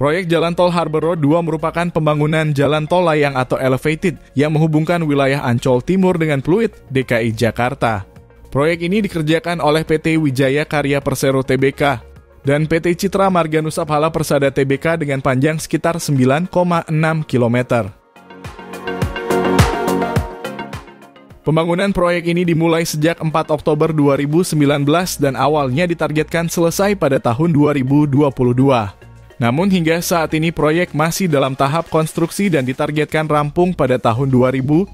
Proyek Jalan Tol Harbor Road 2 merupakan pembangunan jalan tol layang atau elevated yang menghubungkan wilayah Ancol Timur dengan Pluit, DKI Jakarta. Proyek ini dikerjakan oleh PT Wijaya Karya Persero Tbk dan PT Citra Marga Nusa Phala Persada Tbk dengan panjang sekitar 9,6 km. Pembangunan proyek ini dimulai sejak 4 Oktober 2019 dan awalnya ditargetkan selesai pada tahun 2022. Namun hingga saat ini proyek masih dalam tahap konstruksi dan ditargetkan rampung pada tahun 2025.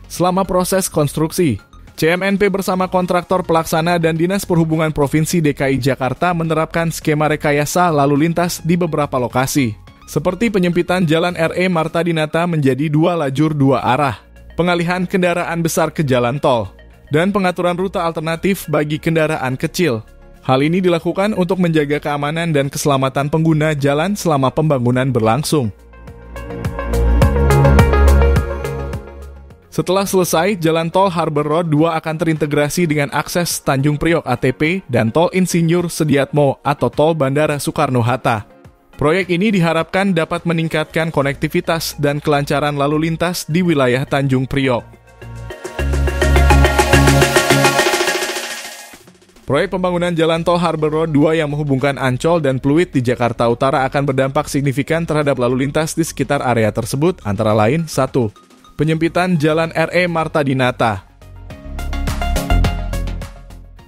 Selama proses konstruksi, CMNP bersama kontraktor pelaksana dan Dinas Perhubungan Provinsi DKI Jakarta menerapkan skema rekayasa lalu lintas di beberapa lokasi, seperti penyempitan Jalan RE Marta Dinata menjadi 2 lajur 2 arah, pengalihan kendaraan besar ke jalan tol, dan pengaturan rute alternatif bagi kendaraan kecil. Hal ini dilakukan untuk menjaga keamanan dan keselamatan pengguna jalan selama pembangunan berlangsung. Setelah selesai, Jalan Tol Harbor Road 2 akan terintegrasi dengan akses Tanjung Priok ATP dan Tol Insinyur Sediatmo atau Tol Bandara Soekarno-Hatta. Proyek ini diharapkan dapat meningkatkan konektivitas dan kelancaran lalu lintas di wilayah Tanjung Priok. Proyek pembangunan Jalan Tol Harbor Road 2 yang menghubungkan Ancol dan Pluit di Jakarta Utara akan berdampak signifikan terhadap lalu lintas di sekitar area tersebut, antara lain 1. Penyempitan Jalan RE Marta Dinata.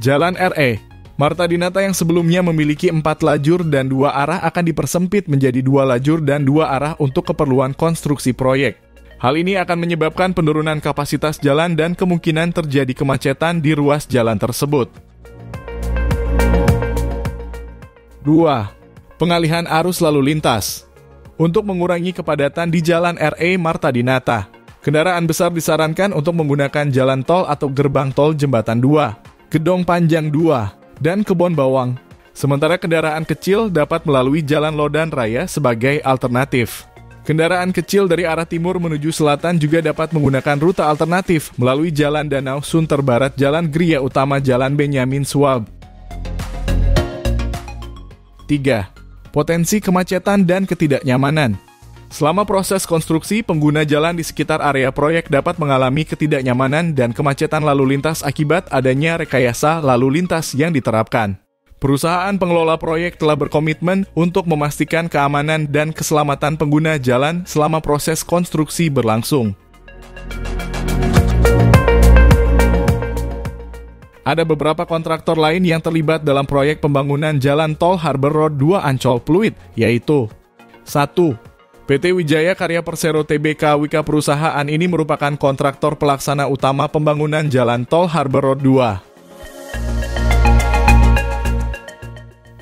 Jalan RE Marta Dinata yang sebelumnya memiliki 4 lajur dan 2 arah akan dipersempit menjadi 2 lajur dan 2 arah untuk keperluan konstruksi proyek. Hal ini akan menyebabkan penurunan kapasitas jalan dan kemungkinan terjadi kemacetan di ruas jalan tersebut. 2. Pengalihan arus lalu lintas. Untuk mengurangi kepadatan di Jalan RE Marta Dinata, kendaraan besar disarankan untuk menggunakan jalan tol atau gerbang tol Jembatan 2, Gedong Panjang 2, dan Kebon Bawang. Sementara kendaraan kecil dapat melalui Jalan Lodan Raya sebagai alternatif. Kendaraan kecil dari arah timur menuju selatan juga dapat menggunakan rute alternatif melalui Jalan Danau Sunter Barat, Jalan Gria Utama, Jalan Benyamin Sueb. 3. Potensi kemacetan dan ketidaknyamanan. Selama proses konstruksi, pengguna jalan di sekitar area proyek dapat mengalami ketidaknyamanan dan kemacetan lalu lintas akibat adanya rekayasa lalu lintas yang diterapkan. Perusahaan pengelola proyek telah berkomitmen untuk memastikan keamanan dan keselamatan pengguna jalan selama proses konstruksi berlangsung. Ada beberapa kontraktor lain yang terlibat dalam proyek pembangunan Jalan Tol Harbor Road 2 Ancol Pluit, yaitu 1. PT Wijaya Karya Persero Tbk Wika Perusahaan ini merupakan kontraktor pelaksana utama pembangunan Jalan Tol Harbor Road 2.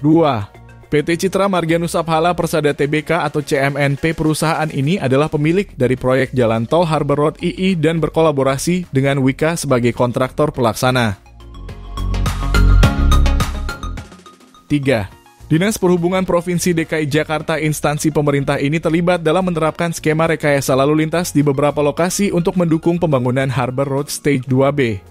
2. PT Citra Marga Nusa Phala Persada Tbk atau CMNP. Perusahaan ini adalah pemilik dari proyek Jalan Tol Harbor Road II dan berkolaborasi dengan Wika sebagai kontraktor pelaksana. 3. Dinas Perhubungan Provinsi DKI Jakarta, instansi pemerintah ini terlibat dalam menerapkan skema rekayasa lalu lintas di beberapa lokasi untuk mendukung pembangunan Harbor Road Stage 2B.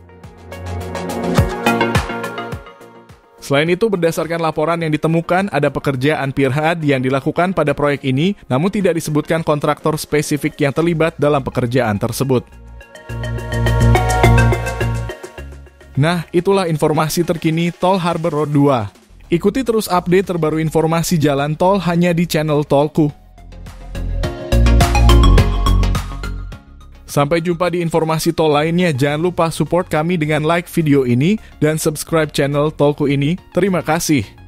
Selain itu, berdasarkan laporan yang ditemukan, ada pekerjaan pier head yang dilakukan pada proyek ini, namun tidak disebutkan kontraktor spesifik yang terlibat dalam pekerjaan tersebut. Nah, itulah informasi terkini Tol Harbor Road 2. Ikuti terus update terbaru informasi jalan tol hanya di channel Tolku. Sampai jumpa di informasi tol lainnya. Jangan lupa support kami dengan like video ini dan subscribe channel Tolku ini. Terima kasih.